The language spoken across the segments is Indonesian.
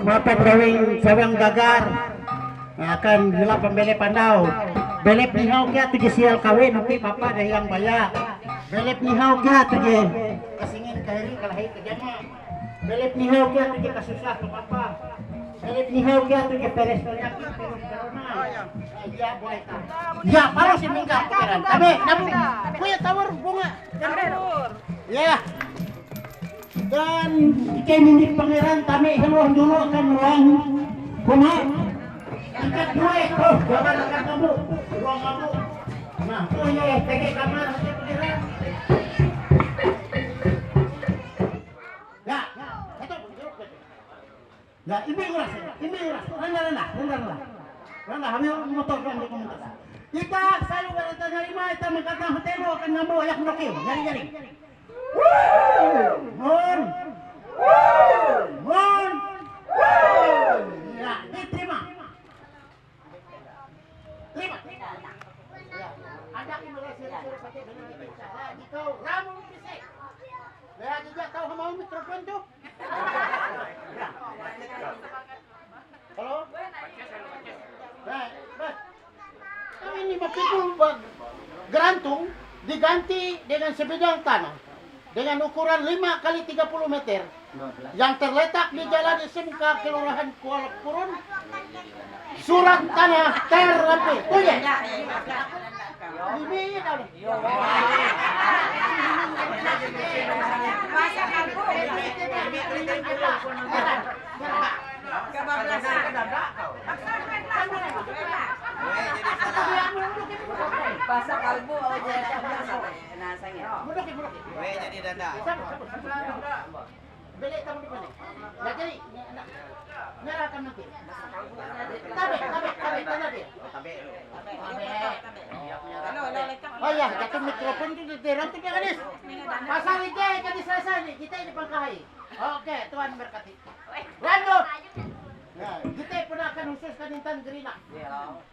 mapan gawing sawang gagar akan gila pembeli pandau belep nihau kya tuge sial kawin nanti papa dari yang baya belep nihau kya tuge kasingin kahiri kalahi kejama belep nihau kya tuge kasusah ke papa belep nihau kya tuge peres penyakit peres corona ya buai ta ya paru si mingga pikiran tabe nabu kuya tawar bunga ya dan ikan mindik pangeran kami heluang dulu akan ruang kuma ikat dua ekor jangan akan kamu ruang kamu nah tuh ya tege kamar nanti pangeran ya itu ya ini uras rendah kami motor kan di komunitas kita selalu berada lima kita mengatakan hotel akan ngamu ayak menokil jari Mon, ya diterima. Terima. Ya, ada Malaysia pakai benar jika ramu bisik. Lihat juga tahu mau mikrofon tuh. Halo. Baik. Ini mapikul gerantung diganti dengan sebidang tanah. Dengan ukuran 5 kali 30 meter yang terletak di Jalan SMK Kelurahan Kuala Purun, surat tanah terlampi. Tuh ya. Ini Bahasa kalbu aja nasanya. Weh jadi dada. Beli kamu di mana? Enggak jadi. Nyalakan nanti. Tabe. Oh ya, jatuh mikrofon itu di ranting ya gadis. Pasal ini jadi selesai nih. Kita ini pangkahi. Oke, Tuhan berkati. Lanjut. Ya, kita pernah akan khususkan Intan Gerina.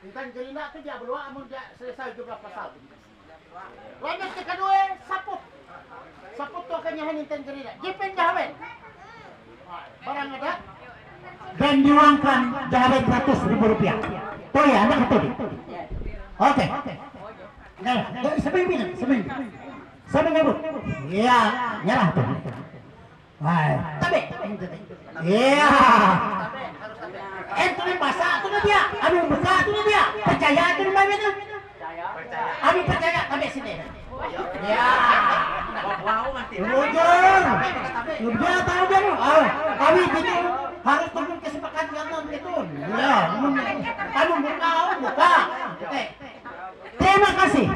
Intan Gerina itu dia berdua, amun dia selesai jumlah pasal. Lanjut ke kedua, saput. Saput itu akan nyahan Intan Gerina. Jipin jahawen. Barang ada. Dan diuangkan jahawen Rp100.000. Tuh ya, anda ketemu. Oke. Nah, seminggu. Iya, nyerah tuh. Tapi. Iya. Itu nih masa itu dia. Aduh buka itu dia. Percaya itu nih mana itu? Aduh percaya sampai sini. Ya. Bujur. Dia tahu dia. Kami itu harus tunggu kesepakatan itu. Ya. Aduh buka. Terima kasih.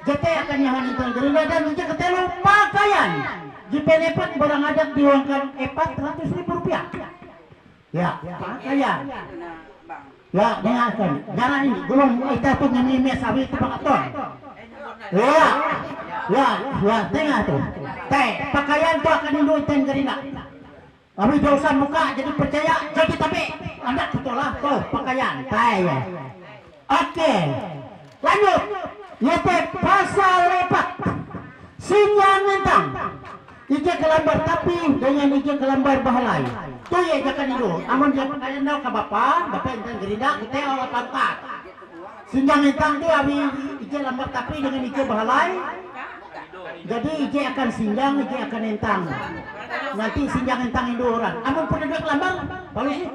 JT akan nyahan Intan Gerina dan juga ketelu pakaian. JPNEPAT barang adat diuangkan Rp400.000. Ya, pakaian. Ya, dengarkan. Jangan ini, belum kita tuh nyanyi sawi itu pengaton. Ya, dengar tuh. Pakaian tuh akan Indo Intan Gerina. Kami jauhan muka jadi percaya, jadi tapi anda ketolak tuh pakaian. Ya. Oke, lanjut. Yaitu pasal 4 Sinjang Mentang ije kelambar tapi dengan ije kelambar bahalai tuh ya jangan itu amun dia pakaian tau ke bapak Intan Gerina kita awal pangkat Sinjang Mentang tuh abi ije lambar tapi dengan ije bahalai jadi ije akan sinjang ije akan entang nanti sinjang entang itu orang amun penduduk lambar polisi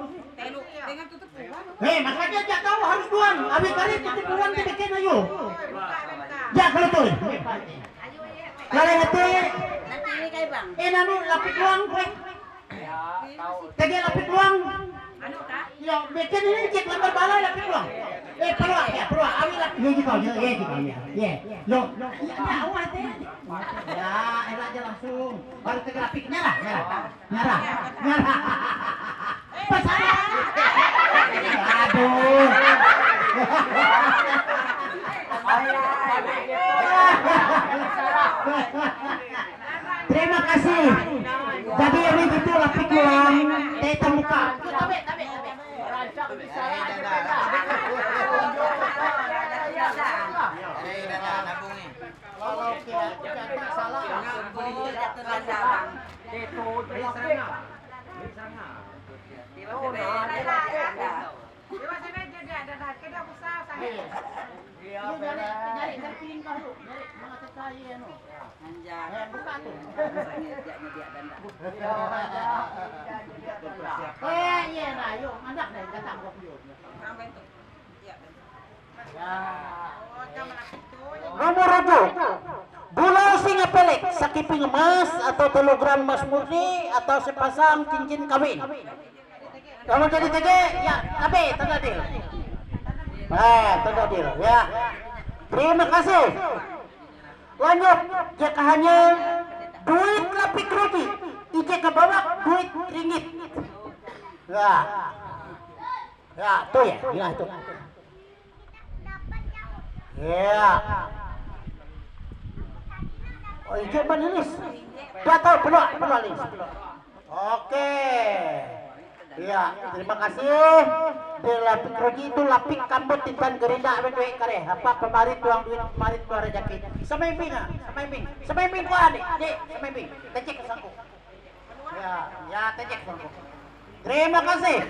makanya dia tahu harus duan abi kali tutup duan dibikin ayo ya kalau tuh kalau ngerti nanu lapik luang kue tadi lapik luang ya bikin ini cek lambar balai lapik luang peluang abi lapik ini juga ya lo ya awal teh ya enak aja langsung baru ke grafiknya lah nyarah pasarnya aduh terima kasih. Jadi ini gitu lapik uang teh muka. Tiba tiba ada. Iya, nyari terpilih kau. Nyari mga sekali ano. Anjak. Buka tuh. Dia danda. Iya na, yuk anak na datang ko yun. Sampai itu. Iya. Nomor 7. Bulaw singa pelik sa kiping emas atau telogram emas murni atau sepasang cincin kawin. Kalau jadi tege, ya, tabe, tanda deal. Tanda deal, ya. Terima kasih. Lanjut, jika hanya duit lapik roti, ije ke bawah duit ringgit. Ya, ya, tuh ya, ya itu. Ya. Oh, ije manilis. Dua tahu belum alis. Oke. Ya, terima kasih. Di lapik roji itu lapik kambut tintan gerinda duit kare. Apa pemarit tuang duit pemarit tuang rezeki. Samaiping ah, samaiping ko adik, samaiping. Tecek ke sangku. Ya, tecek sangku. Terima kasih.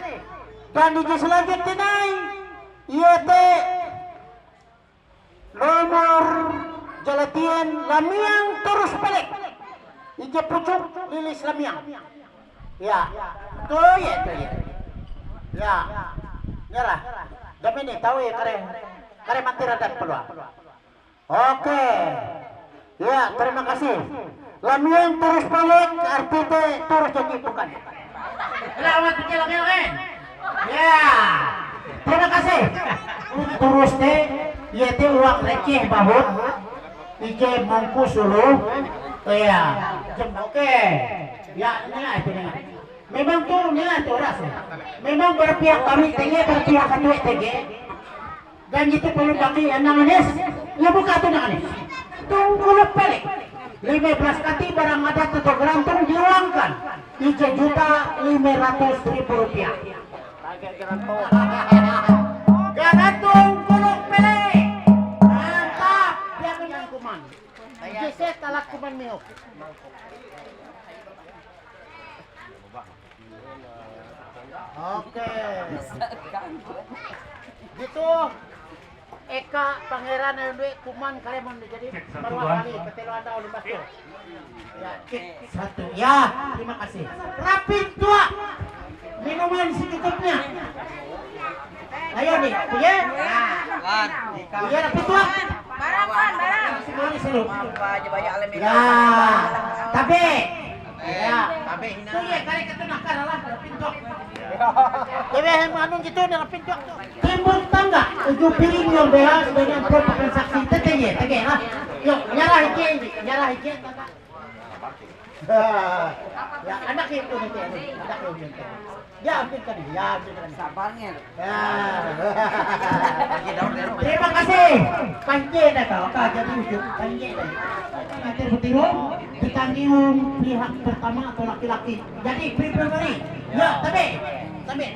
Dan di selanjutnya nai, IET nomor Jalatian Lamiang terus balik. Ije pucuk lilis Lamiang. Ya, tuh ya. Ya, nyerah. Dami nih tahu ya kare mati radat peluang. Oke. Ya, terima kasih. Lamiang terus balik artinya terus jadi bukan. Selamat kecil-kecil. Ya, terima kasih. Terus deh, ya teh uang receh bahut. Ije mongkus dulu. Ya, oke. Ya, ini memang tuh ras. Memang berpihak kami tege berpihak kedua tege. Dan itu perlu bagi anak anis. Ya buka tuh anak anis. Tunggu pelik. 15 kati barang ada tutup gerantung diuangkan. 3.500.000 rupiah. Gerantung kuluk pelik. Mantap. Dia punya kuman. Geset alat kuman miok. Oke. Gitu. Eka pangeran yang duit kuman kalian jadi perwa kali ketelo anda oleh pastor. Ya, satu. Ya, terima kasih. Rapin tua. Minuman secukupnya. Ayo nih, punya. Punya rapin tua. Barang. Semuanya seluruh. Apa banyak alami. Ya, tapi. Ya, tapi. Tuh ya, kali ketengah kalah rapin tua. Jadi yang anu gitu dalam pintu timbul tangga uju piring yang behas dengan merupakan saksi tege lah. Yuk nyarah hiji tangga. Ya anak itu nanti anak itu. Ya ambil kan Sabarnya. Ya. Terima kasih. Panjang dah kau jadi ujung panjang dah. Nanti bertiru ditanggung pihak pertama atau laki-laki. Jadi pribadi. Ya, tapi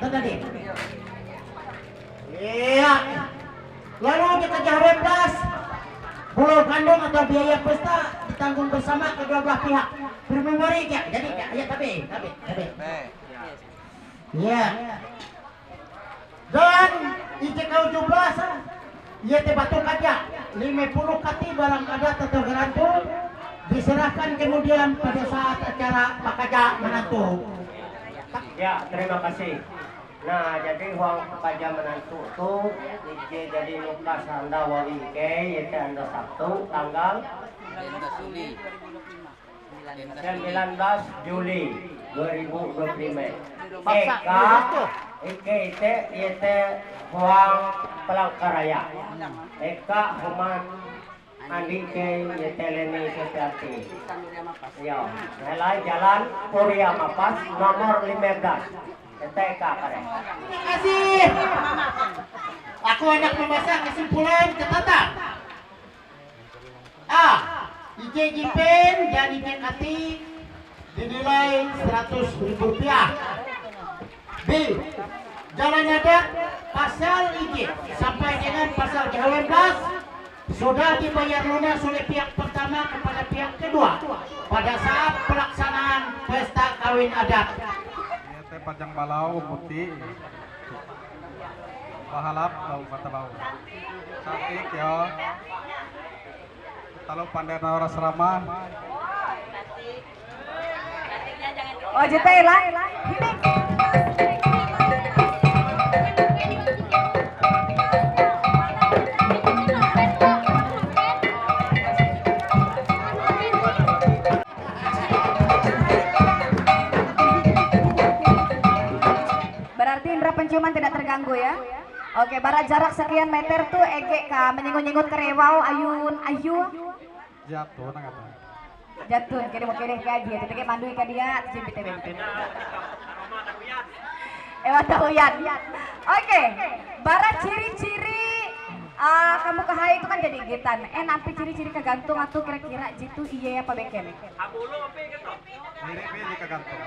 tadi. Iya. Lalu kita jawab plus pulau kandung atau biaya pesta ditanggung bersama kedua belah pihak. Pribadi ya. Jadi ya tapi. Ya. Dan IJK 17 ia batu kaca 50 kati barang ada atau gerantung diserahkan kemudian pada saat acara pakaja menantu. Ya, terima kasih. Nah, jadi uang pakaja menantu itu jadi Lukas Anda Wali Ike, yaitu Anda Sabtu tanggal 19 Juli 2025. Eka itu uang Palangkaraya. Eka Human Andi ke Yeteleni Setiati. Ya, nilai jalan Puria Mapas nomor 15. TK kare. Terima kasih. Aku hendak memasang kesimpulan catatan. A. IJJPN dan IJKT dinilai Rp100.000. B. Jalan adat pasal IJ sampai dengan pasal 12 sudah dibayar lunas oleh pihak pertama kepada pihak kedua pada saat pelaksanaan pesta kawin adat. Panjang Balau putih. Pahalap tahu kata bau. Cantik ya. Kalau pandai naras ramah. Oh, jetai lah. Berarti indera penciuman tidak terganggu ya. Oke, barat jarak sekian meter tuh ege ka menyingut-nyingut kerewau ayun ayu. Jatuh nang kata. Jatuh kene mau kene ka dia, tapi mandui ka dia cimpit teh. Tahuyan. Oke, barat ciri-ciri kamu kahaya itu kan jadi gitan. Nampi ciri-ciri kegantung atau kira-kira jitu iya apa beken? Mirip ini kegantung.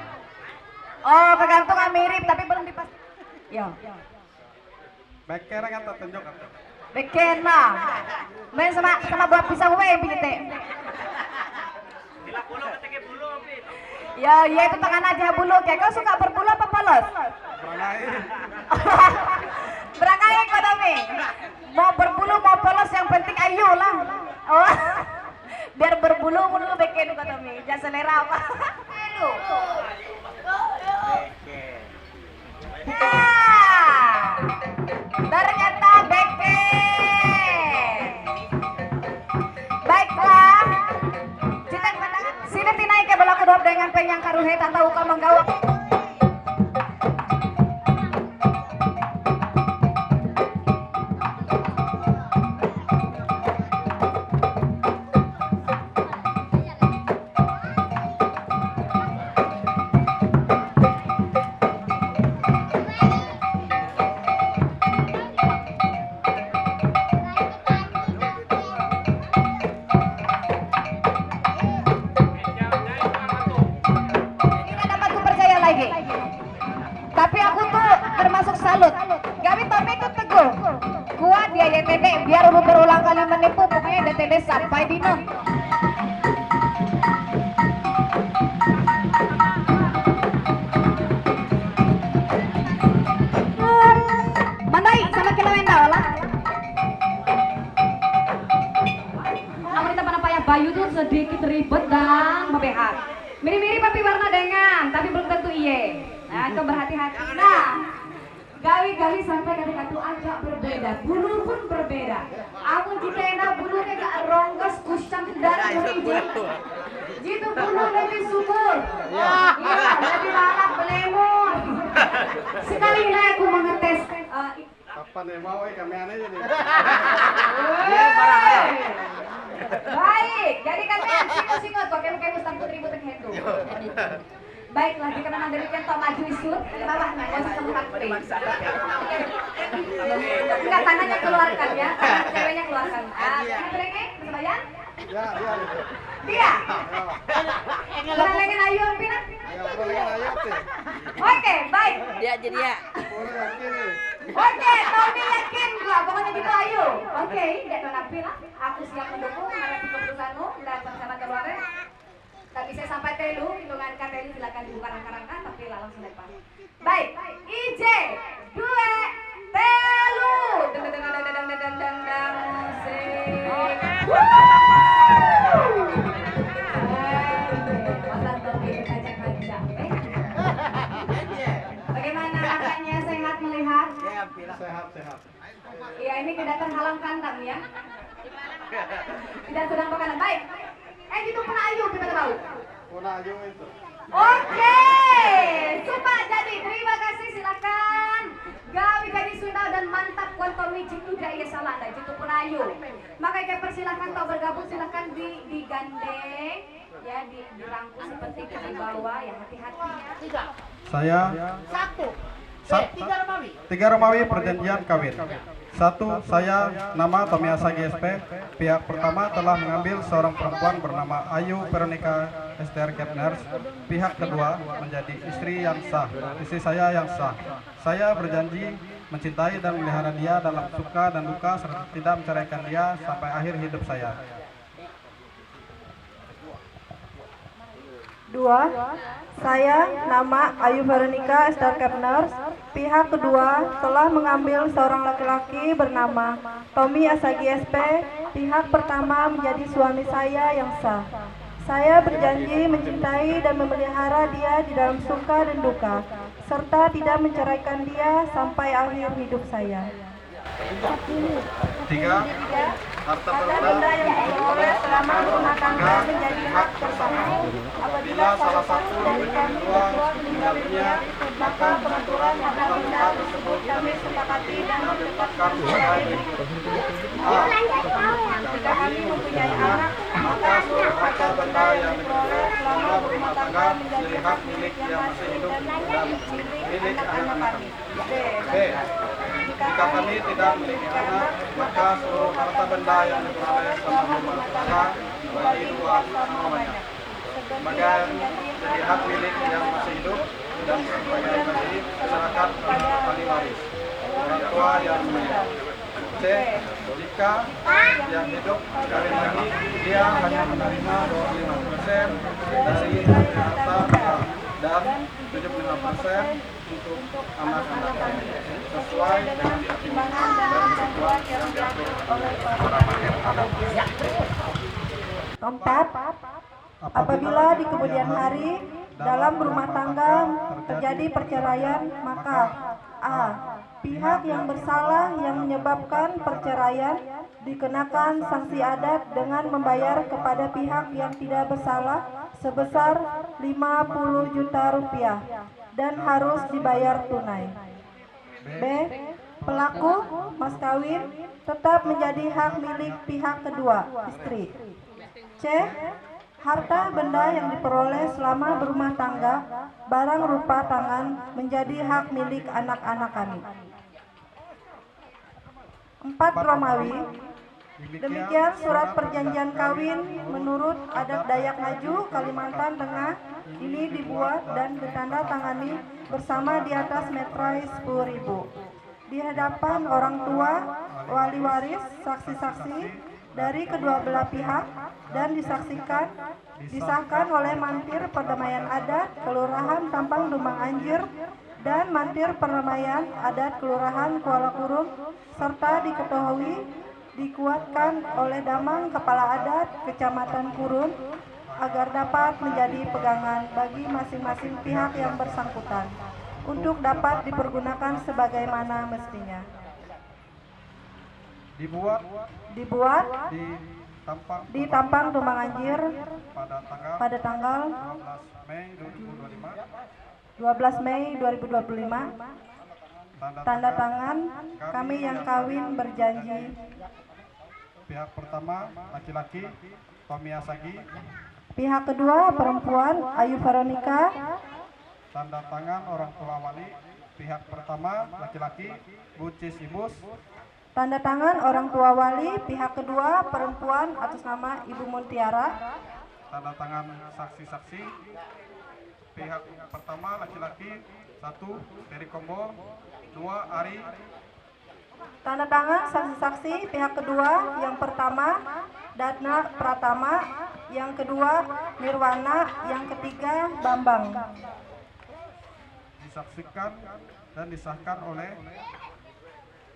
Oh, kegantung mirip tapi belum dipas. Yo. Beker kata tunjuk kata. Beken mah. Main sama buat pisang we teh. Ya, iya itu tangan aja bulu. Kayak kau suka berbulu apa polos? Berangai. Berangai kau Tommy. Mau berbulu mau polos yang penting ayu lah. Oh. Biar berbulu mulu beken kau Tommy. Jangan selera apa. Aduh. Ternyata beken. Baiklah. Cinta pandangan. Sini tinai ke belaku dop dengan penyang karuhe tak tahu kau menggawak. Tapi aku tuh termasuk salut. Gawi Tommy itu teguh, kuat dia YTD. Biar berulang kali menipu, pokoknya DTD sampai dino. Mandai sama kilawenda lah. Namun kita apa ya Bayu tuh sedikit ribet dan memehak. Mirip-mirip tapi warna dengan, tapi belum tentu iye. Nah, itu berhati-hati. Nah, gawi-gawi sampai ketika itu agak berbeda, bulu pun berbeda. Aku jika enak bulu kayak ronggas kusam dan hijau. Jitu bulu lebih subur. Iya, lebih lalap belemun. Sekali ini aku mengetes. Kapan ya mau kami aneh jadi. Baik, jadi kalian singot-singot kok kayak Ustaz Putri Butek Hendu. Baiklah, jika memang demikian toh maju isut, bawah nggak usah kamu hati. Enggak, tangannya keluarkan ya, tangan ceweknya keluarkan. Tangan berenge, bisa bayar? Ya. Dia? Kurang ayu Pina? Ya, boleh ayo teh. Oke, baik. Dia jadi ya. Boleh yakin nih. Oke, Tommy yakin gua, pokoknya gitu ayo. Oke, tidak napi lah. Aku siap mendukung, menghadapi keputusanmu dan sama keluarga. Tapi saya sampai telu, hitungan telu silakan dibuka rangka-rangka, tapi langsung depan. Baik, IJ, 2, telu. Deng musik. Masa Tommy kaca-kaca. Bagaimana kakaknya, sehat melihat? Sehat. Iya, ini tidak terhalang kandang ya. Tidak sedang makanan. Baik. Gitu pernah ayu kita tahu. Puna aja itu. Oke. Sumpah jadi terima kasih silakan. Gawi gadis Sunda dan mantap Tommy jitu tidak iya salah ada jitu pun ayu. Makanya persilahkan kau bergabung silahkan digandeng ya dirangkul seperti itu di bawah ya hati-hati. Saya tiga Romawi perjanjian kawin. 1. Saya nama Tomiasa GSP. Pihak pertama telah mengambil seorang perempuan bernama Ayu Veronica Esther Kepners. Pihak kedua menjadi istri yang sah, istri saya yang sah. Saya berjanji mencintai dan memelihara dia dalam suka dan duka serta tidak menceraikan dia sampai akhir hidup saya. 2. Saya, nama Ayu Veronica Esther Kepner. Pihak kedua telah mengambil seorang laki-laki bernama Tommy Asagi SP. Pihak pertama menjadi suami saya yang sah. Saya berjanji mencintai dan memelihara dia di dalam suka dan duka, serta tidak menceraikan dia sampai akhir hidup saya. 3. Harta benda yang diperoleh selama rumah tangga menjadi hak bersama. Apabila salah satu dari kedua meninggalnya, maka peraturan harta benda tersebut kami sepakati dan ditetapkan sebagai berikut. A. Jika kami mempunyai anak, maka seluruh harta benda yang diperoleh selama berumah tangga menjadi hak milik yang masih hidup dan milik anak-anak kami. B. Jika kami tidak memiliki anak, maka seluruh harta benda yang diperoleh selama berumah tangga bagi dua sama banyak. Sebagian jadi hak milik yang masih hidup dan sebagian lagi diserahkan kepada ahli waris, orang tua yang meninggal. C. Jika yang hidup sekali lagi dia hanya menerima 25% dari harta dan 75% untuk anak-anak sesuai dengan pertimbangan dan ketentuan yang diatur oleh para mahir adat. 4. Apabila di kemudian hari dalam rumah tangga terjadi perceraian, maka A. Pihak yang bersalah yang menyebabkan perceraian dikenakan sanksi adat dengan membayar kepada pihak yang tidak bersalah sebesar 50 juta rupiah dan harus dibayar tunai. B. Pelaku mas kawin tetap menjadi hak milik pihak kedua, istri. C. Harta benda yang diperoleh selama berumah tangga, barang rupa tangan menjadi hak milik anak-anak kami. 4 Romawi. Demikian surat perjanjian kawin menurut adat Dayak Ngaju, Kalimantan Tengah ini dibuat dan ditandatangani bersama di atas metrai 10.000 di hadapan orang tua, wali waris, saksi-saksi dari kedua belah pihak dan disahkan oleh Mantir Perdamaian Adat Kelurahan Tampang Dumbang Anjir dan Mantir Perdamaian Adat Kelurahan Kuala Kurung serta dikuatkan oleh Damang Kepala Adat Kecamatan Kurun agar dapat menjadi pegangan bagi masing-masing pihak yang bersangkutan untuk dapat dipergunakan sebagaimana mestinya. Dibuat di Tampang Dumbang Anjir pada tanggal 12 Mei 2025. Tanda tangan kami yang kawin berjanji. Pihak pertama laki-laki Tommy Asagi. Pihak kedua perempuan Ayu Veronica. Tanda tangan orang tua wali. Pihak pertama laki-laki Bucis Ibus. Tanda tangan orang tua wali. Pihak kedua perempuan atas nama Ibu Muntiara. Tanda tangan saksi-saksi. Pihak pertama laki-laki 1 Ferry Kombo, 2 Ari. Tanda tangan saksi-saksi pihak kedua, yang pertama Datna Pratama, yang kedua Nirwana, yang ketiga Bambang. Disaksikan dan disahkan oleh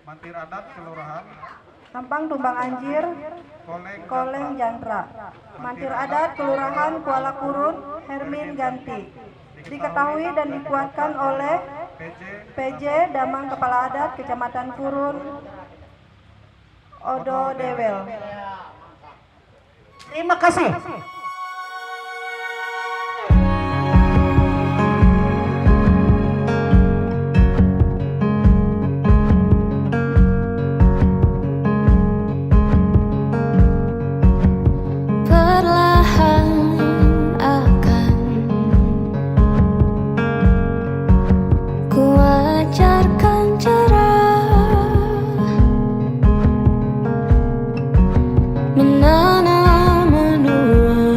Mantir Adat Kelurahan Tampang Dumbang Anjir, Koleng Jantra. Mantir Adat Kelurahan Kuala Kurun, Hermin Ganti. Diketahui dan dikuatkan oleh PJ Damang Kepala Adat Kecamatan Kurun, Odo Dewel. Terima kasih. Menanam menua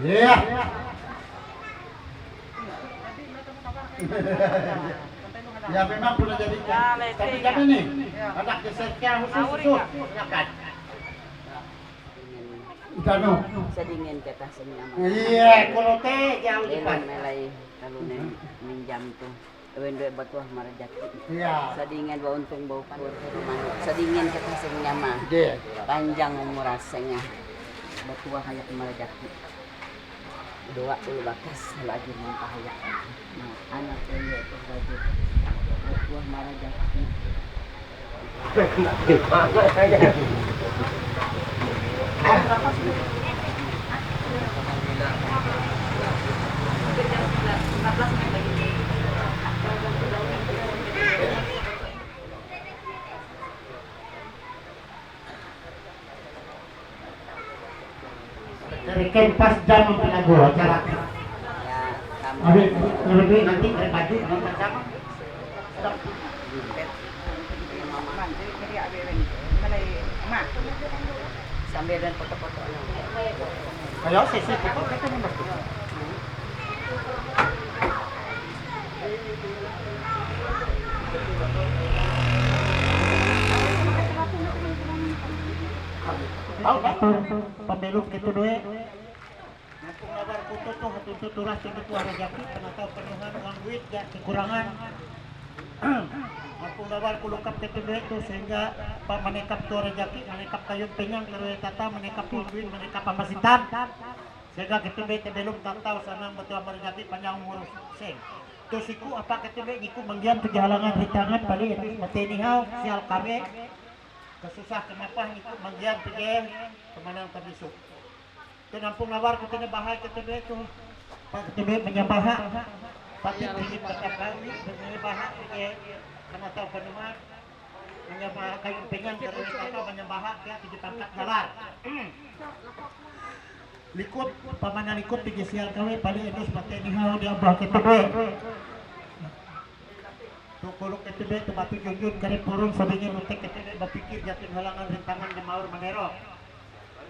Iya. Ya memang pernah jadi tapi kami nih anak gesernya khusus silakan. Itano. Sedingin kita senyum. Iya, kalau teh jauh depan. Melay kalau minjam tuh. Ewen duit batuah marajaki. Iya. Sadingin ba untung bau pur sadingin kita senyum mah. Iya. Panjang umur rasanya. Batuah hayak marajaki. Doa ulu bakas lagi mempahaya. Nah, anak ini itu lagi. Batuah marajaki. Dari pas jam lagu acara. Ya, kamu Lebih nanti dari baju nonton sama. sambil dan foto-foto. Ayo sesi foto kita nih mas. Tahu tak? Pembelum gitu doe. Ngampung labar kutu tuh hatun tuturah sing itu rezeki kana tahu penuhan uang duit ya kekurangan. Ngampung labar kulukap gitu doe tuh sehingga pak menekap tuh rezeki menekap kayu penyang keruy tata menekap uang duit menekap pamasitan. Sehingga gitu doe belum tahu sanang betul rezeki panjang umur sing. Tuh siku apa gitu doe niku manggian tuh halangan ritangan bali itu mateni hau sial kami. Kesusah kenapa ikut manggian pergi kemanang tabisuk. Itu nampung nawar ko tinabahay ka tabi ito. Pag tabi manyabaha. Pati tingin pagkakawi, manyabaha pergi kanataw panuman. Manyabaha kayong pingan karoon ito manyabaha kaya tigi pangkat galar. Likod pamanalikod tigi siyal kawi pali enos pati nihaw di abah kita tabi. Tukulok itu be tempat jujur kari purun sabingin utek itu be bapikir jatuh halangan rintangan di maur manero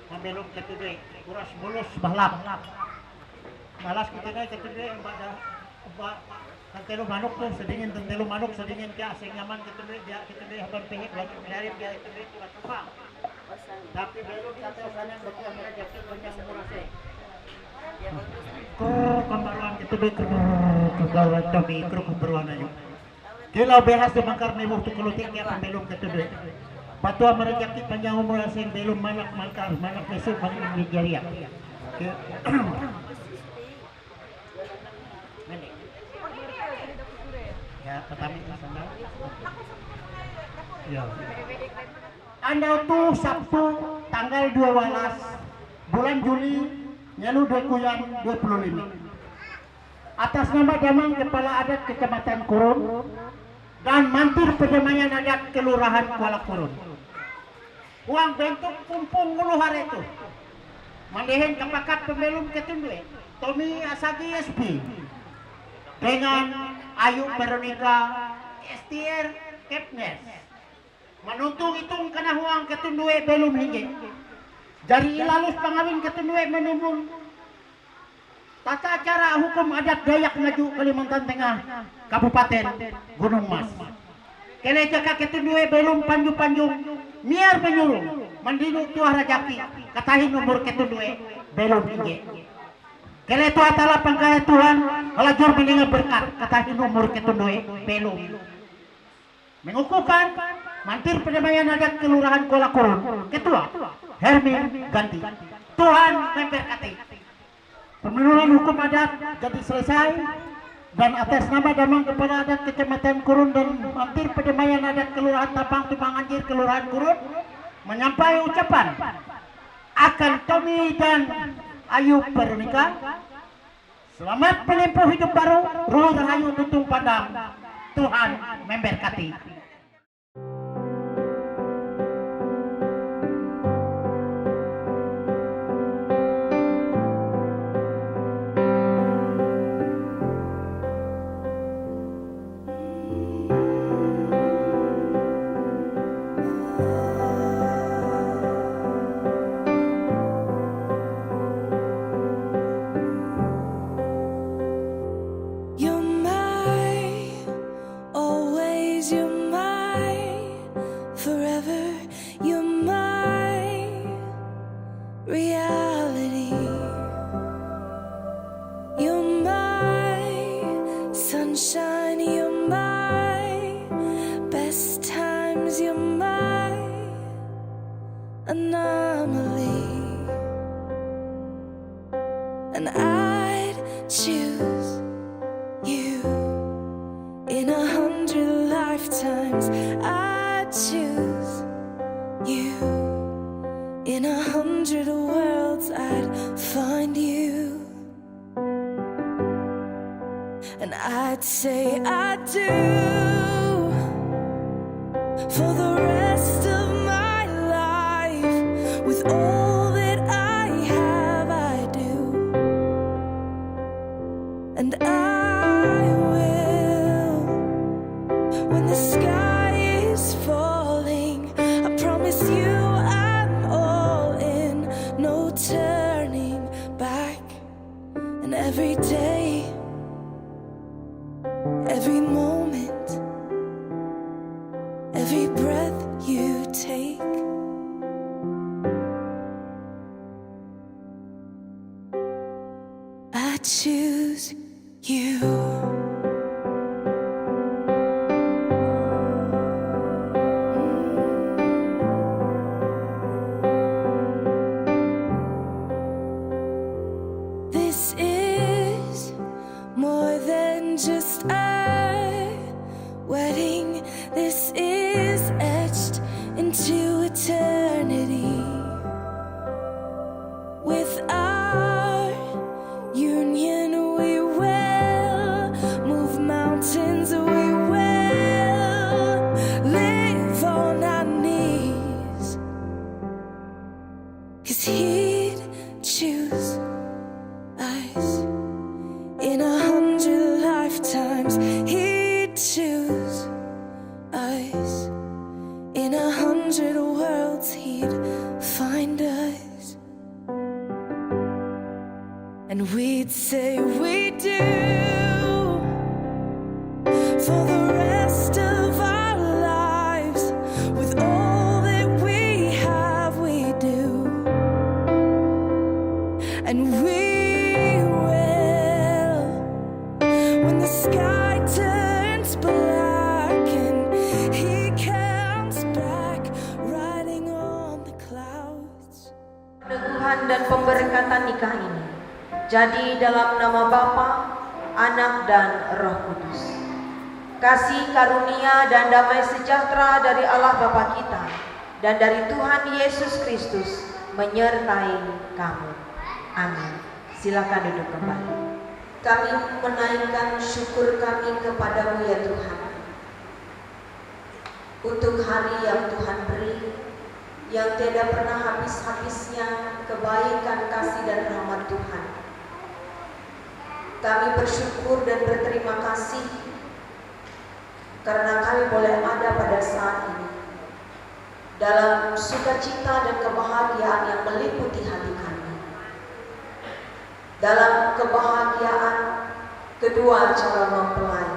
mambelok itu be kuras mulus bahlap malas kita na itu be pada tentelo manuk tuh sedingin tentelo manuk sedingin kaya asing nyaman itu be dia itu be habang pihit lagi menarik dia itu be tulang tupang tapi belum kata sana betul mereka jatuh banyak murase kok kemaruan itu be kegawat kami keruk berwarna juga. Kila behas di mangkar mewah tu kelutik ya pembelum ketuduk. Patua merejaki panjang umur asing belum manak mangkar manak mesuk manak Nigeria. Ya pertama sana. Ya. Anda tuh Sabtu tanggal 12 bulan Juli nyalu 2025. Atas nama Damang Kepala Adat Kecamatan Kurun dan Mantir Perdamaian Adat Kelurahan Kuala Kurun. Uang bentuk kumpung nguluhar itu. Mandihin kepakat pembelum ketundwe. Tommy Asagi SP. Dengan Ayu Veronica STR Kepnes. Menuntung itong kanahuang ketundwe belum hingga. Dari ilalus pangawin ketundwe menumbung tata cara hukum adat Dayak Ngaju Kalimantan Tengah Kabupaten Gunung Mas. Kele jaka ketundue belum panju-panjung miar penyuruh mandinu tuah rajaki katahin umur ketundue belum inge. Kele tu atala pangkaya Tuhan halajur meninga berkat katahin umur ketundue belum. Mengukuhkan Mantir Perdamaian Adat Kelurahan Kuala Kurun Ketua Hermin Ganti. Tuhan memberkati. Pemenuhan hukum adat jadi selesai dan atas nama Damang Kepala Adat Kecamatan Kurun dan Mantir Perdamaian Adat Kelurahan Tapang Tupang Anjir Kelurahan Kurun menyampaikan ucapan akan Tommy dan Ayu Veronica selamat menempuh hidup baru Ruh Rahayu Tuntung Padang Tuhan memberkati. days, you're my forever, you're my reality. You're my sunshine, you're my best times, you're my anomaly. And I'd choose you in 100 lifetimes. I'd choose you in 100 worlds. I'd find you, and I'd say I do for the rest of my life. With all that I have, I do, and I will. When the sky is falling, I promise you I'm all in, no turning back. And every day, every moment, every breath you take, I choose you. This is more than just a wedding. This is etched into eternity. With our union, we will move mountains. We will live on our knees. 'Cause he'd choose us in 100 lifetimes. He'd choose us in 100 worlds. He'd find us, and we'd say we do for the rest of our lives. With all that we have, we do, and we will. When the sky turns black and he comes back riding on the clouds. Peneguhan dan pemberkatan nikah ini jadi dalam nama Bapa, Anak dan Roh Kudus. Kasih karunia dan damai sejahtera dari Allah Bapa kita dan dari Tuhan Yesus Kristus menyertai kamu. Amin. Silakan duduk kembali. Kami menaikkan syukur kami kepadamu ya Tuhan, untuk hari yang Tuhan beri, yang tidak pernah habis-habisnya kebaikan, kasih dan rahmat Tuhan. Kami bersyukur dan berterima kasih karena kami boleh ada pada saat ini dalam sukacita dan kebahagiaan yang meliputi hati kami. Dalam kebahagiaan kedua calon mempelai,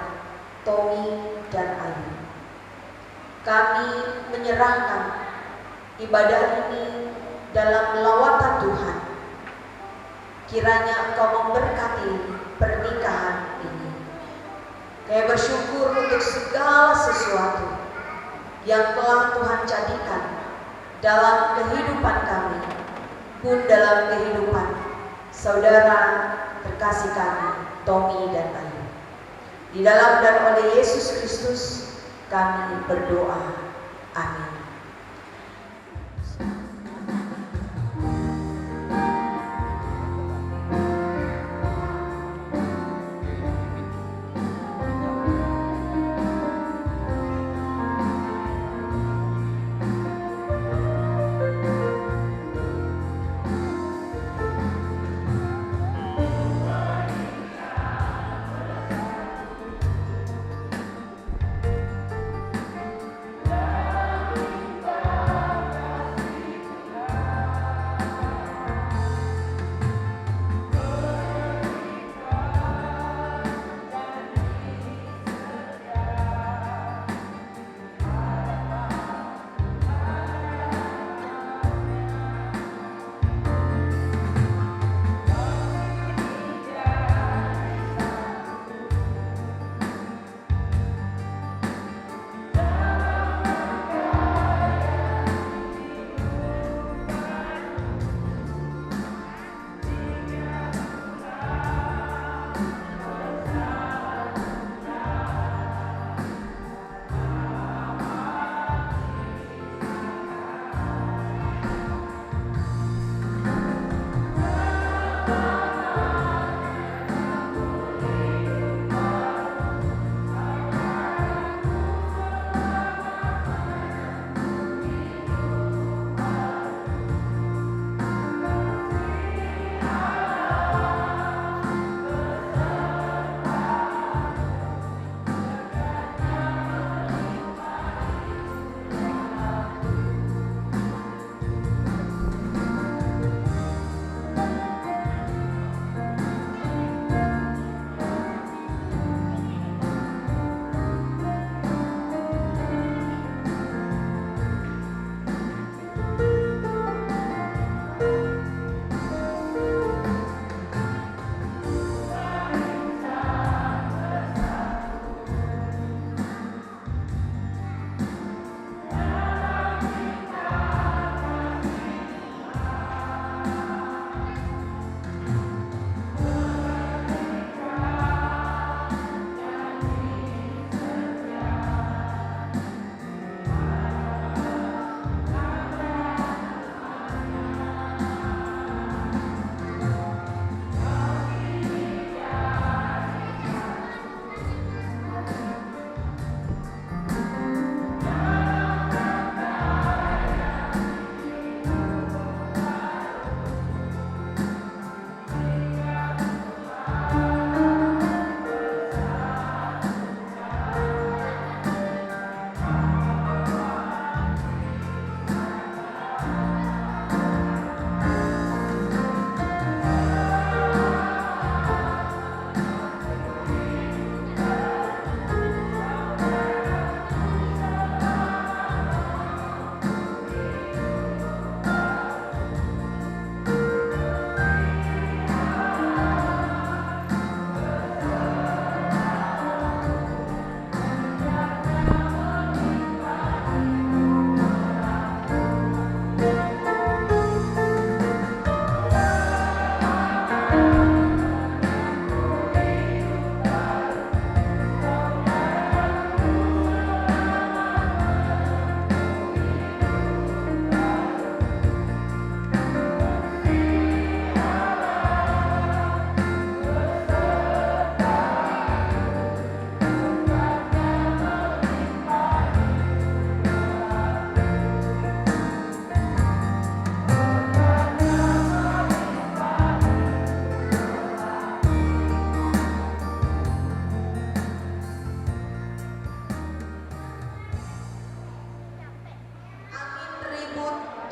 Tommy dan Ayu, kami menyerahkan ibadah ini dalam lawatan Tuhan. Kiranya Engkau memberkati pernikahan ini. Kami bersyukur untuk segala sesuatu yang telah Tuhan jadikan dalam kehidupan kami, pun dalam kehidupan saudara terkasih kami, Tommy dan Ayu. Di dalam dan oleh Yesus Kristus kami berdoa. Amin.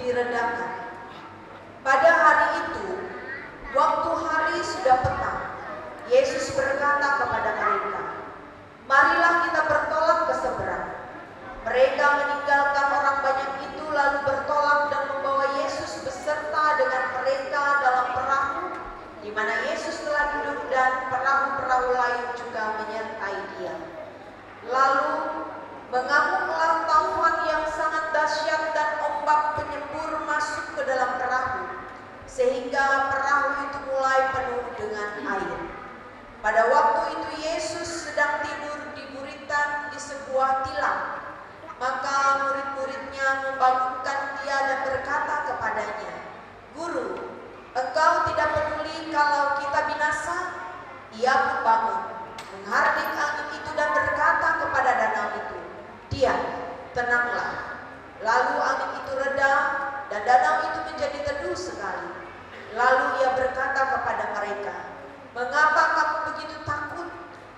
diredakan. Pada hari itu, waktu hari sudah petang, Yesus berkata kepada mereka, "Marilah kita bertolak ke seberang." Mereka meninggalkan orang banyak itu lalu bertolak dan membawa Yesus beserta dengan mereka dalam perahu, di mana Yesus telah duduk dan perahu-perahu lain juga menyertai dia. Lalu mengamuklah taufan yang sangat dahsyat dan ombak penyembur masuk ke dalam perahu, sehingga perahu itu mulai penuh dengan air. Pada waktu itu Yesus sedang tidur di buritan di sebuah tilam. Maka murid-muridnya membangunkan dia dan berkata kepadanya, "Guru, engkau tidak peduli kalau kita binasa?" Ia pun bangun, menghardik angin itu dan berkata kepada danau itu, "Diam, tenanglah." Lalu angin itu reda dan danau itu menjadi teduh sekali. Lalu ia berkata kepada mereka, "Mengapa kamu begitu takut?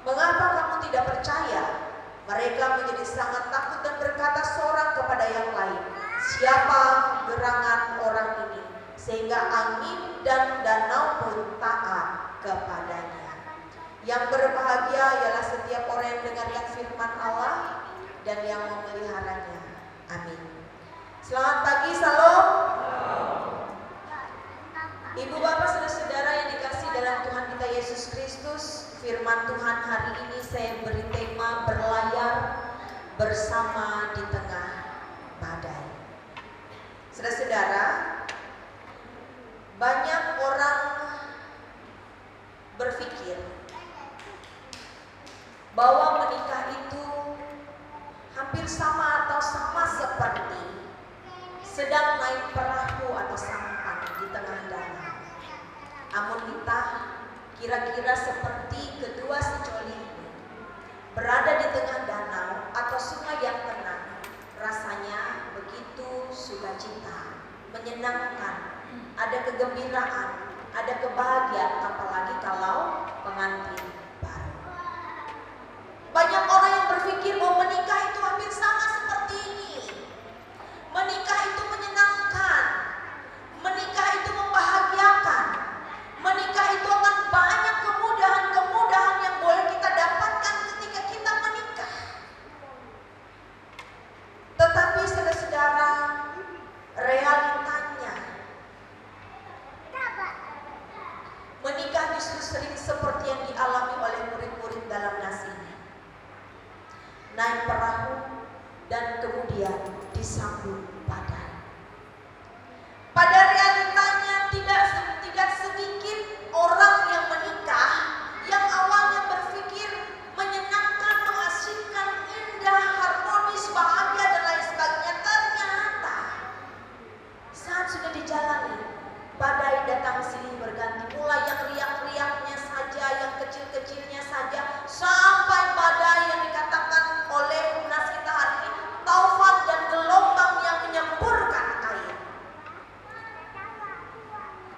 Mengapa kamu tidak percaya?" Mereka menjadi sangat takut dan berkata seorang kepada yang lain, "Siapa gerangan orang ini sehingga angin dan danau pun taat kepadanya?" Yang berbahagia ialah setiap orang yang mendengarkan firman Allah dan yang memeliharanya. Amin. Selamat pagi, salam. Ibu bapak saudara-saudara yang dikasihi dalam Tuhan kita Yesus Kristus, firman Tuhan hari ini saya beri tema berlayar bersama di tengah badai. Saudara-saudara, banyak orang berpikir bahwa menikah itu hampir sama atau sama seperti sedang naik perahu atau sampan di tengah danau. Namun kita kira-kira seperti kedua sejoli ini berada di tengah danau atau sungai yang tenang, rasanya begitu sukacita, menyenangkan, ada kegembiraan, ada kebahagiaan, apalagi kalau pengantin baru. Banyak orang yang berpikir bahwa menikah itu hampir sama seperti ini. Menikah itu menyenangkan, menikah itu membahagiakan, menikah itu akan banyak kemudahan-kemudahan yang boleh kita dapatkan ketika kita menikah. Tetapi saudara-saudara, realitanya menikah justru sering seperti yang dialami oleh murid-murid dalam nas ini. Naik perahu dan kemudian disambut badai. Pada realitanya tidak sedikit orang yang menikah yang awalnya berpikir menyenangkan, mengasihkan, indah, harmonis, bahagia dan lain sebagainya. Ternyata saat sudah dijalani, badai datang silih berganti, mulai yang riak-riaknya saja, yang kecil-kecilnya saja, sampai badai yang dikatakan oleh nas kita hari ini, taufan dan gelombang yang menyemburkan air.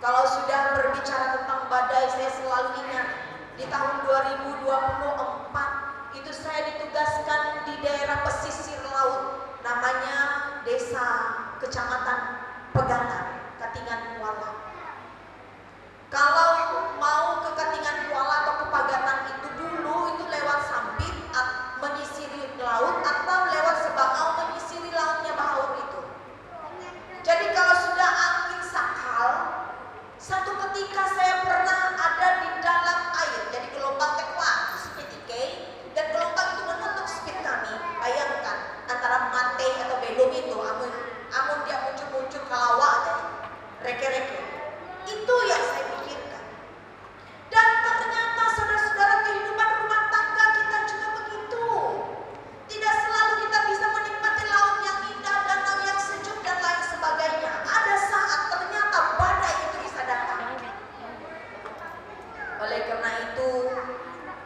Kalau sudah berbicara tentang badai, saya selalu ingat di tahun 2024 itu saya ditugaskan di daerah pesisir laut, namanya desa kecamatan Pegangan, Katingan Kuala. Kalau mau ke Katingan Kuala atau ke Pagatan itu dulu itu lewat Sampit menyisiri laut atau lewat Sebangau menyisiri lautnya Bahaur itu. Jadi kalau sudah angin sakal, satu ketika saya pernah ada di dalam air, jadi gelombang kuat, speed IK, dan gelombang itu menutup speed kami. Bayangkan antara mate atau belum itu, amun dia muncul-muncul kalawak, reke-reke. Itu yang saya pikirkan. Dan ternyata saudara-saudara, kehidupan rumah tangga kita juga begitu. Tidak selalu kita bisa menikmati laut yang indah, danau yang sejuk dan lain sebagainya. Ada saat ternyata badai itu bisa datang. Oleh karena itu,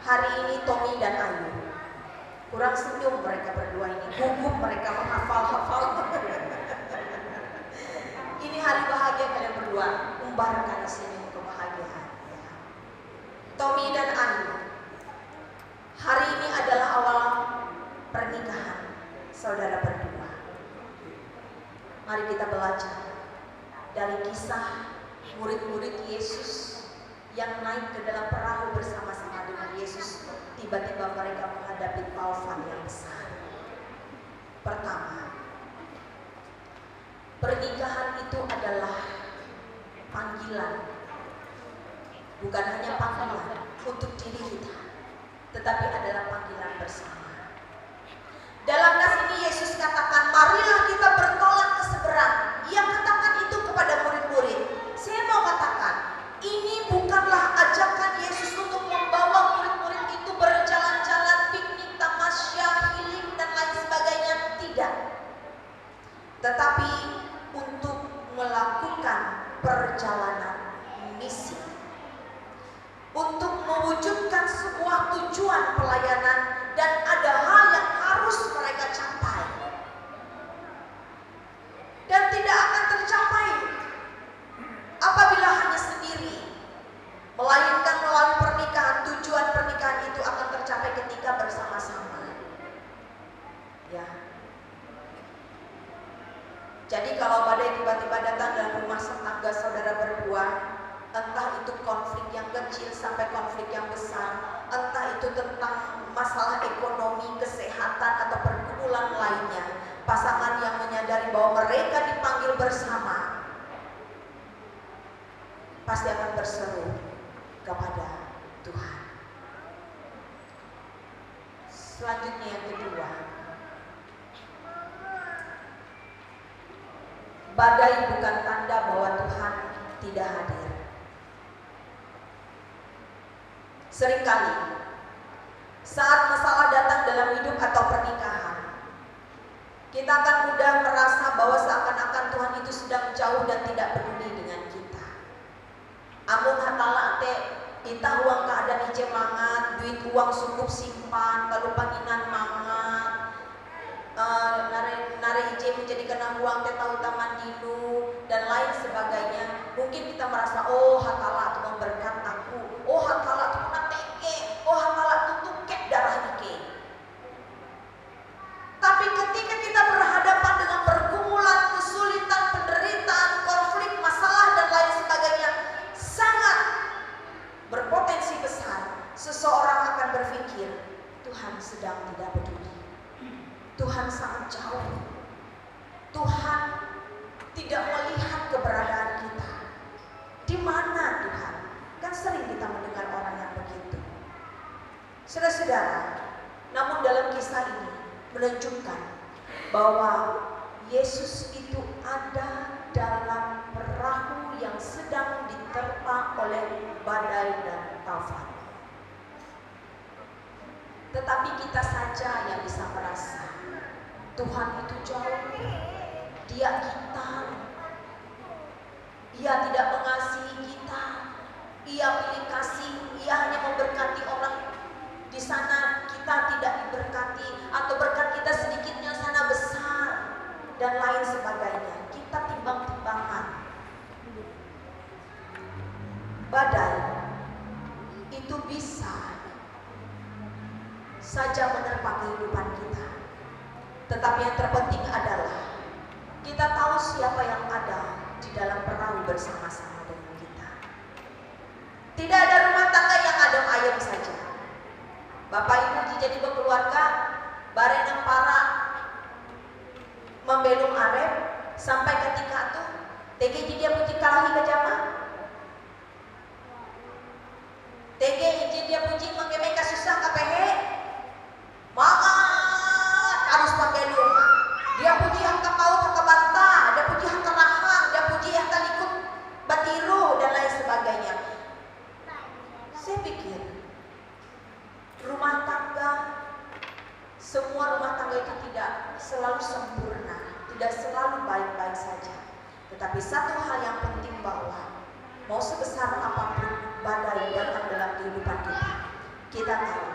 hari ini Tommy dan Ayu kurang senyum mereka berdua ini, gugup mereka menghafal-hafal. Ini hari bahagia kalian berdua, umbarkan senyum kebahagiaan. Tommy dan Ayu, hari ini adalah awal pernikahan saudara berdua. Mari kita belajar dari kisah murid-murid Yesus yang naik ke dalam perahu bersama-sama dengan Yesus. Tiba-tiba mereka menghadapi taufan yang besar. Pertama, pernikahan itu adalah panggilan, bukan hanya panggilan untuk diri kita, tetapi adalah panggilan bersama. Dalam nas ini Yesus katakan, marilah kita bertolak ke seberang. Ia katakan itu kepada murid-murid. Saya mau katakan, ini bukanlah ajakan Yesus untuk membawa murid-murid itu berjalan-jalan, piknik, tamasya, healing, dan lain sebagainya. Tidak. Tetapi untuk melakukan perjalanan misi, untuk mewujudkan sebuah tujuan pelayanan, dan ada hal yang harus mereka capai dan tidak akan tercapai apabila hanya sendiri, melainkan melalui pernikahan. Tujuan pernikahan itu akan tercapai ketika bersama-sama. Ya. Jadi kalau badai tiba-tiba datang dalam rumah tangga saudara berdua, entah itu konflik yang kecil sampai konflik yang besar, entah itu tentang masalah ekonomi, kesehatan, atau pergumulan lainnya, pasangan yang menyadari bahwa mereka dipanggil bersama pasti akan berseru kepada Tuhan. Selanjutnya yang kedua, badai bukan tanda bahwa Tuhan tidak hadir. Seringkali saat masalah datang dalam hidup atau pernikahan, kita akan mudah merasa bahwa seakan-akan Tuhan itu sedang jauh dan tidak peduli dengan kita. Amun hatala ate kita uang keadaan ije mangat, duit uang cukup simpan, lalu panginan mangat, nare ije menjadi kena uang teh tahu taman dinu dan lain sebagainya. Mungkin kita merasa, oh hatala itu memberkat aku, oh hatala itu menateke, oh hatala itu tukek darah nike. Tapi ketika kita berhadapan dengan pergumulan, kesulitan, penderitaan, konflik, masalah dan lain sebagainya, sangat berpotensi besar seseorang akan berpikir Tuhan sedang tidak peduli, Tuhan sangat jauh, Tuhan tidak melihat keberadaan kita. Di mana Tuhan? Kan sering kita mendengar orang yang begitu. Saudara-saudara, namun dalam kisah ini menunjukkan bahwa Yesus itu ada dalam perahu yang sedang diterpa oleh badai dan taufan. Tetapi kita saja yang bisa merasa Tuhan itu jauh, Dia kita, Ia tidak mengasihi kita, Ia pilih kasih, Ia hanya memberkati orang di sana, kita tidak diberkati, atau berkat kita sedikitnya sana besar dan lain sebagainya. Kita timbang-timbangan. Badai itu bisa saja menerpa kehidupan kita, tetapi yang terpenting adalah kita tahu siapa yang ada di dalam perahu bersama-sama dengan kita. Tidak ada rumah tangga yang adem ayem saja. Bapak Ibu jadi berkeluarga, bareng para membelum arep sampai ketika tuh TG dia puji kalahi ke jamaah. TG izin dia puji mengemeka susah KPH. Mama harus membelum. Dia puji yang kepau kebantah, dia puji yang kerahang, dia puji yang kalikut batiru dan lain sebagainya. Saya pikir rumah tangga, semua rumah tangga itu tidak selalu sempurna, tidak selalu baik-baik saja. Tetapi satu hal yang penting bahwa mau sebesar apapun badai datang dalam kehidupan kita tahu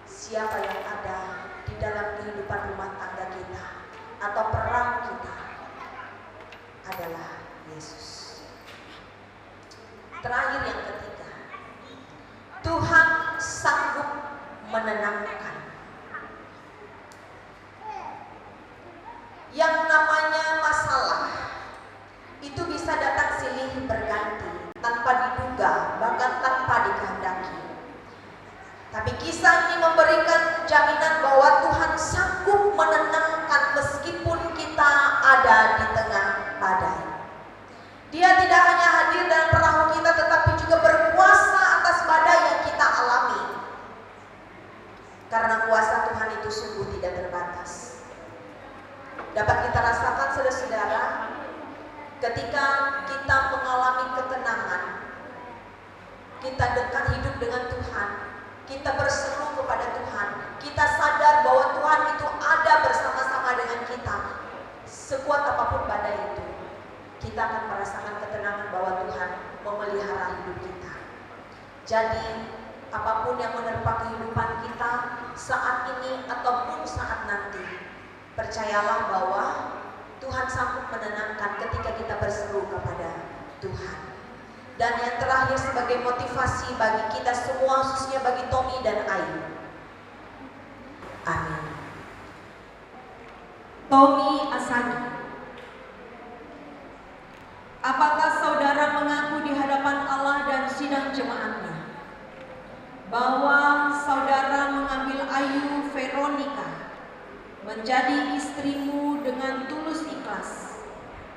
siapa yang ada di dalam kehidupan rumah tangga kita atau perahu kita adalah Yesus. Terakhir yang ketiga, Tuhan sanggup menenangkan. Yang namanya masalah itu dapat kita rasakan saudara-saudara ketika kita mengalami ketenangan, kita dekat hidup dengan Tuhan, kita berseru kepada Tuhan, kita sadar bahwa Tuhan itu ada bersama-sama dengan kita. Sekuat apapun badai itu, kita akan merasakan ketenangan bahwa Tuhan memelihara hidup kita. Jadi apapun yang menerpa kehidupan kita saat ini ataupun saat nanti, percayalah bahwa Tuhan sanggup menenangkan ketika kita berseru kepada Tuhan. Dan yang terakhir sebagai motivasi bagi kita semua, khususnya bagi Tommy dan Ayu. Amin. Tommy Asagi, apakah saudara mengaku di hadapan Allah dan sidang jemaatnya bahwa saudara mengambil Ayu Veronica menjadi istrimu dengan tulus ikhlas,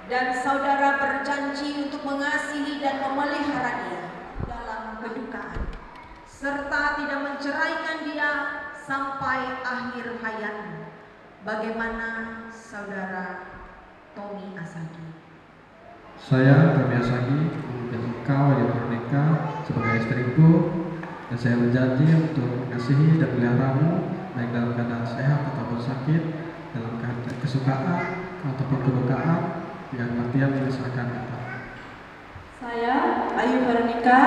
dan saudara berjanji untuk mengasihi dan memelihara dia dalam kedukaan, serta tidak menceraikan dia sampai akhir hayatmu? Bagaimana saudara Tommy Asagi? Saya, Tommy Asagi, mengambil engkau, Ayu Veronica, sebagai istriku, dan saya berjanji untuk mengasihi dan memeliharamu baik dalam keadaan sehat ataupun sakit, dalam keadaan kesukaan ataupun kedukaan, yang kematian memisahkan kita. Saya, Ayu Veronica,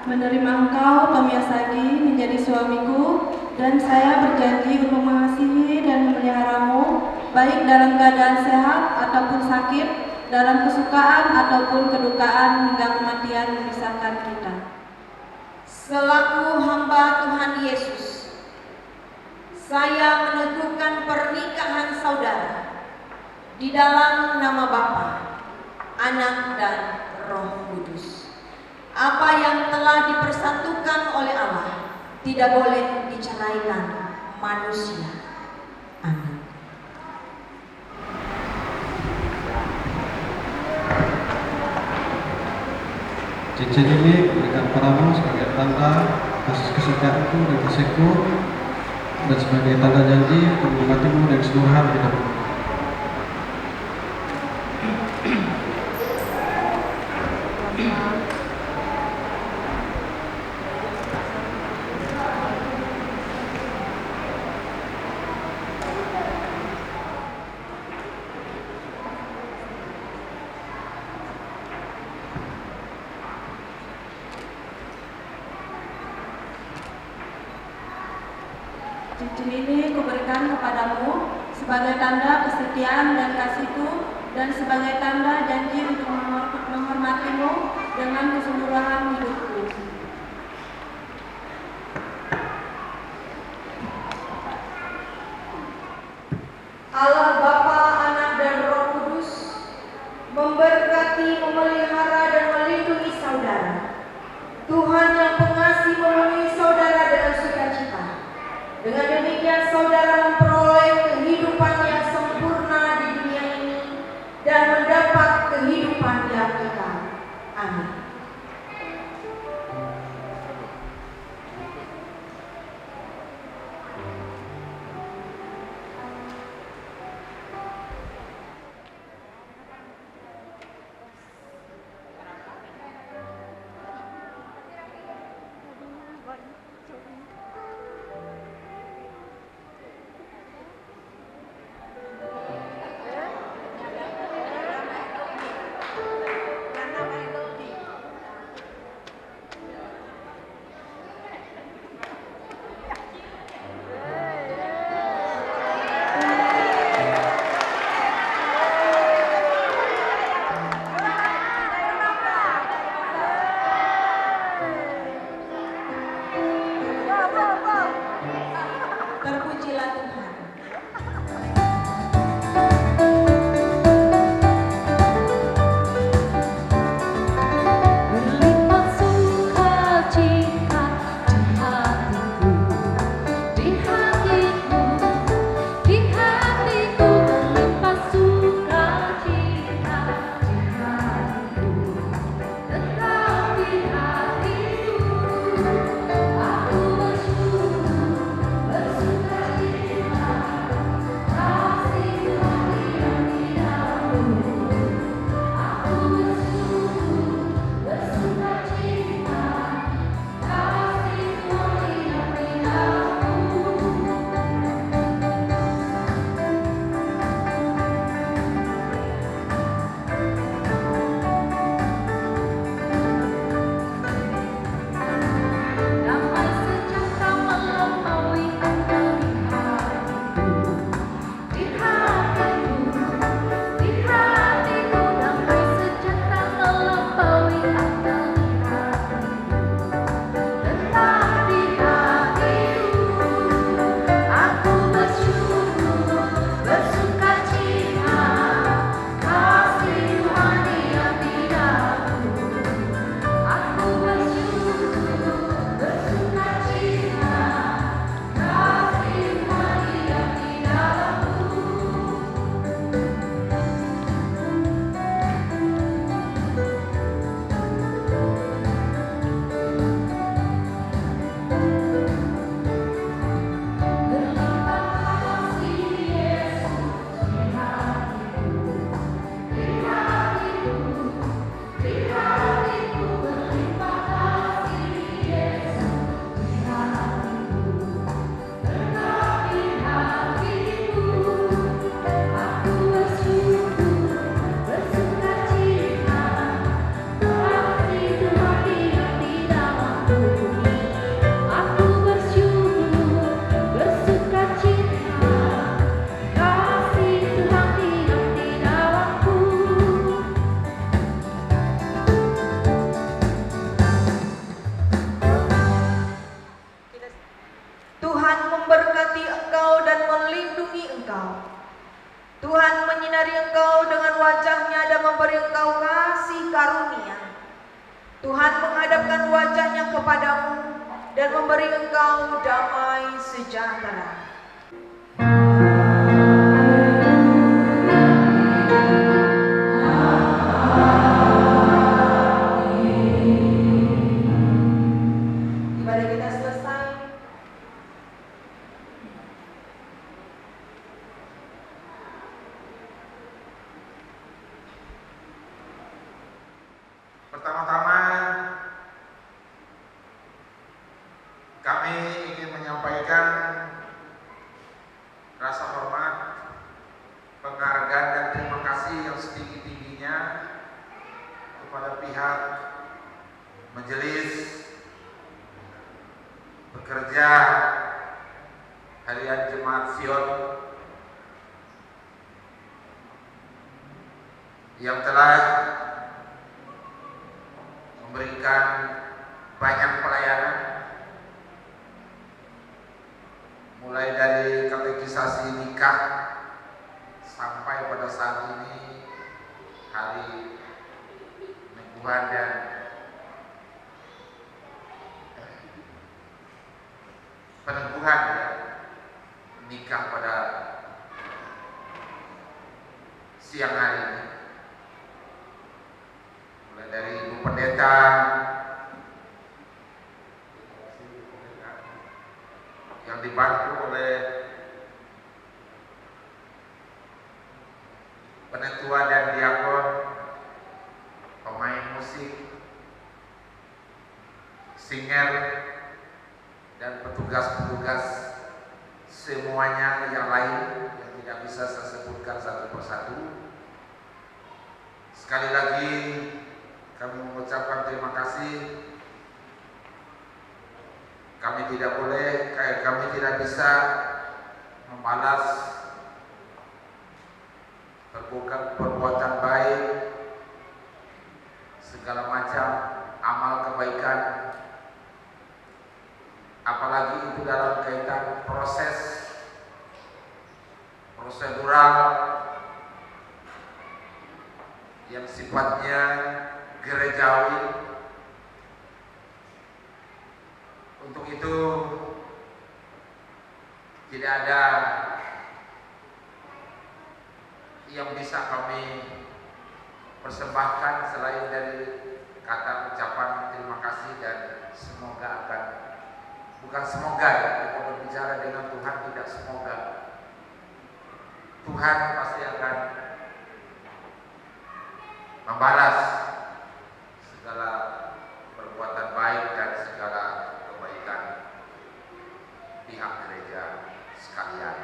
menerima engkau, Tommy Asagi, menjadi suamiku, dan saya berjanji untuk mengasihi dan memeliharamu baik dalam keadaan sehat ataupun sakit, dalam kesukaan ataupun kedukaan, hingga kematian memisahkan kita. Selaku hamba Tuhan Yesus, saya meneguhkan pernikahan saudara di dalam nama Bapa, Anak, dan Roh Kudus. Apa yang telah dipersatukan oleh Allah tidak boleh diceraikan manusia. Amin. Cincin ini berikan padamu sebagai tanda kasih kesetiaanku dan kasihku, dan sebagai tanda janji untuk mengabdimu dan keseluruhan hidupmu. Cincin ini kuberikan kepadamu sebagai tanda kesetiaan dan kasihku, dan sebagai tanda janji untuk menghormatimu dengan keseluruhan hidupku. Allah Bapa, Anak, dan Roh Kudus memberkati, memelihara, dan melindungi saudara. Tuhan yang pengasih memenuhi saudara dengan sukacita. Dengan demikian saudara memperoleh kehidupan yang sempurna di dunia ini dan mendapat kehidupan yang kekal. Amin. engkau. Tuhan menyinari engkau dengan wajahnya dan memberi engkau kasih karunia. Tuhan menghadapkan wajahnya kepadamu dan memberi engkau damai sejahtera. Ibadah kita selesai. Pertama-tama kami ingin menyampaikan rasa hormat, penghargaan dan terima kasih yang setinggi-tingginya kepada pihak Majelis Pekerja Harian Jemaat Sion yang telah memberikan banyak pelayanan, mulai dari katekisasi nikah sampai pada saat ini hari peneguhan dan peneguhan ya, nikah pada siang hari ini. Mulai dari Ibu Pendeta yang dibantu oleh penetua dan diakon, pemain musik, singer, dan petugas-petugas semuanya yang lain yang tidak bisa saya sebutkan satu persatu. Sekali lagi kami mengucapkan terima kasih. Kami tidak bisa membalas perbuatan baik, segala macam amal kebaikan, apalagi itu dalam kaitan proses prosedural yang sifatnya gerejawi. Untuk itu tidak ada yang bisa kami persembahkan selain dari kata ucapan terima kasih dan semoga akan, bukan semoga ya, kita berbicara dengan Tuhan, tidak semoga, Tuhan pasti akan membalas segala perbuatan baik dan segala kebaikan pihak gereja sekalian.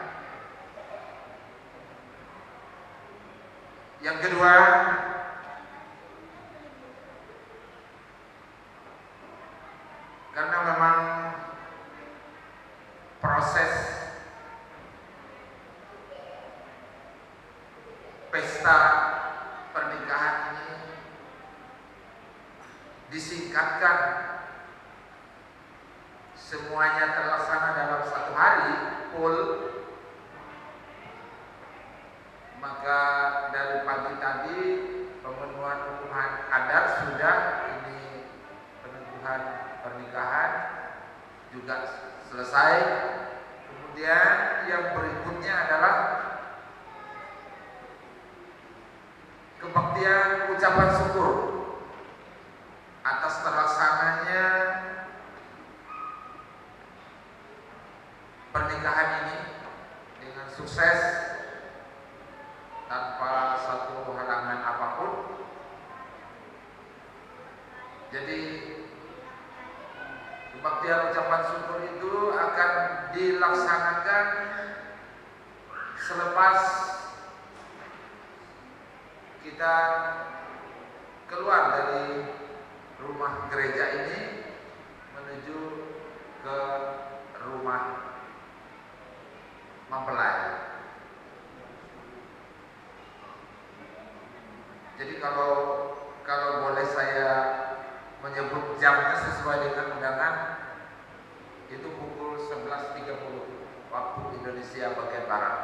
Yang kedua, karena memang proses pesta pernikahan ini disingkatkan, semuanya terlaksana dalam satu hari full, maka dari pagi tadi pemenuhan adat sudah, ini peneguhan pernikahan juga selesai. Kemudian yang berikutnya adalah kebaktian ucapan syukur atas terlaksananya pernikahan ini dengan sukses tanpa satu halangan apapun. Jadi kebaktian ucapan syukur itu akan dilaksanakan selepas kita keluar dari rumah gereja ini menuju ke rumah mempelai. Jadi kalau boleh saya menyebut jamnya sesuai dengan undangan, itu pukul 11.30 waktu Indonesia bagian barat.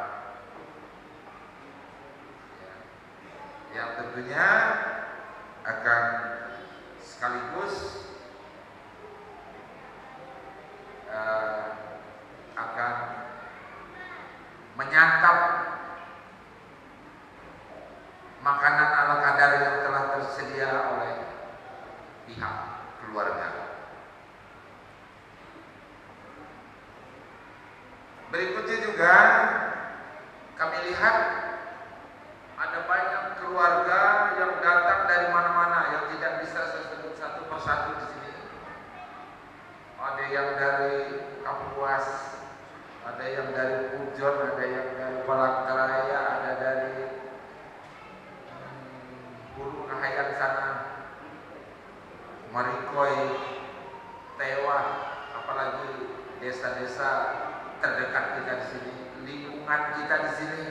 tentunya akan sekaligus akan menyantap makanan ala kadar yang telah tersedia oleh pihak keluarga. Berikutnya juga kami lihat ada banyak keluarga yang datang dari mana-mana yang tidak bisa saya sebut satu persatu di sini. Ada yang dari Kapuas, ada yang dari Pujon, ada yang dari Palangkaraya, ada dari Bulu Kahayan sana, Marikoi, Tewa, apalagi desa-desa terdekat kita di sini, lingkungan kita di sini.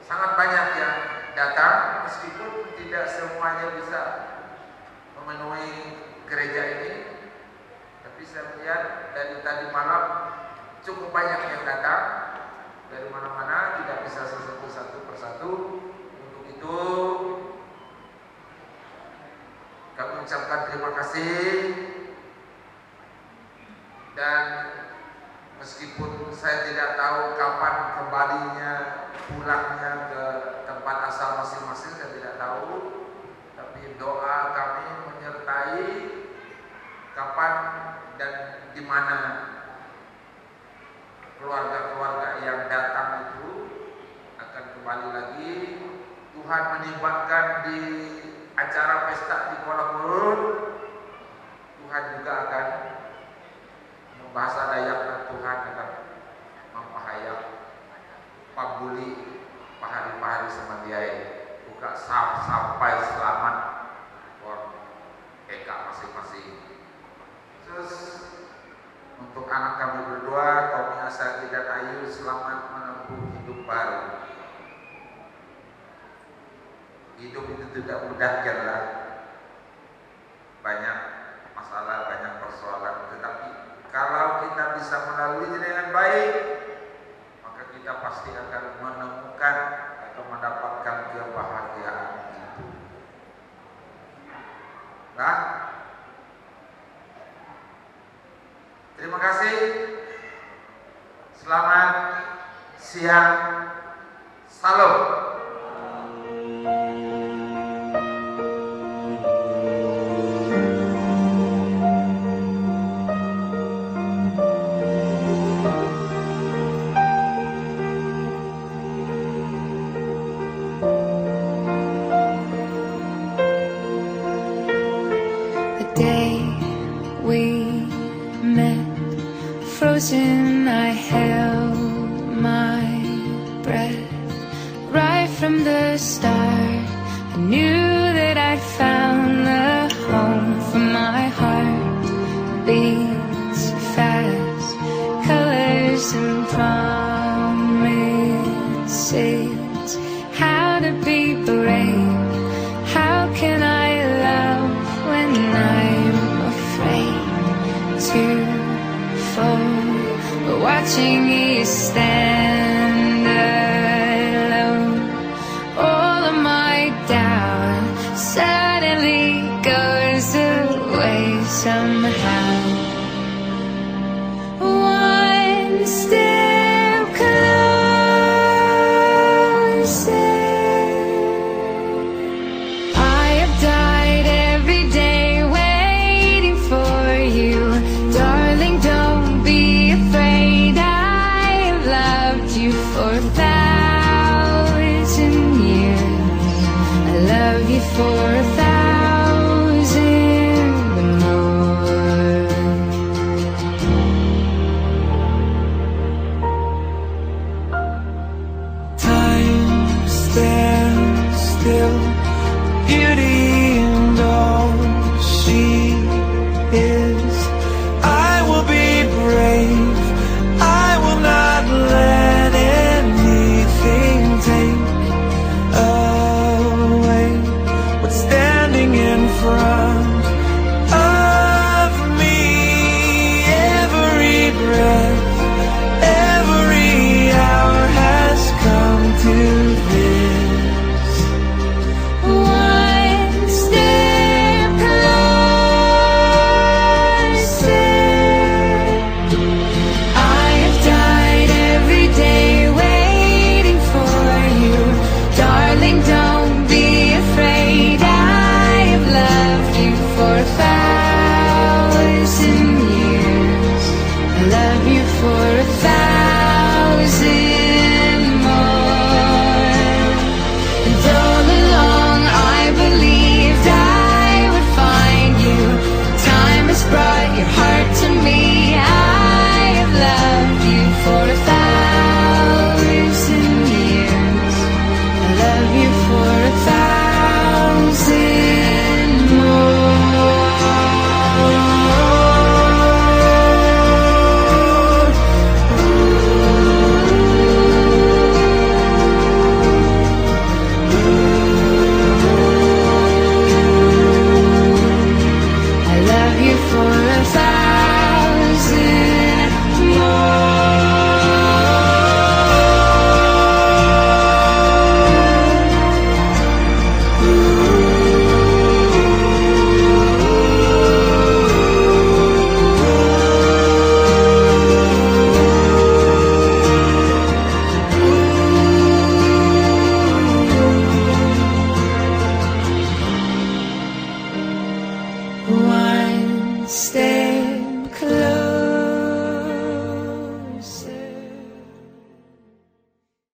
Sangat banyak yang datang, meskipun tidak semuanya bisa memenuhi gereja ini, tapi saya melihat dari tadi malam cukup banyak yang datang dari mana-mana, tidak bisa sebut satu persatu. Untuk itu kami ucapkan terima kasih, dan meskipun saya tidak tahu kapan kembalinya pulangnya ke tempat asal masing-masing, saya tidak tahu, tapi doa kami menyertai kapan dan di mana keluarga-keluarga yang datang itu akan kembali lagi. Tuhan menimpakan di acara pesta di Kuala Lumpur, Tuhan juga akan bahasa Dayak, Tuhan akan mempahayang pabuli pahari-pahari semandiai buka sampai selamat eka masing-masing. Terus untuk anak kami berdua, Tommy Asaki dan Ayu, selamat menempuh hidup baru. Hidup itu tidak mudah, jalan banyak masalah, banyak persoalan, tetapi kalau kita bisa melalui dengan baik, maka kita pasti akan menemukan atau mendapatkan kebahagiaan itu. Nah, terima kasih. Selamat siang. Salam. Frozen, I held my breath. Right from the start, I knew that I'd found the home for my heart. Beats fast, colors and promises. How to be brave, how can I love when I'm afraid to fall? Watching you stand alone, all of my doubt suddenly goes away somehow. One step closer. I have died every day waiting for you, darling. Don't be afraid, I have loved you for 1,000 years. I love you for 1,000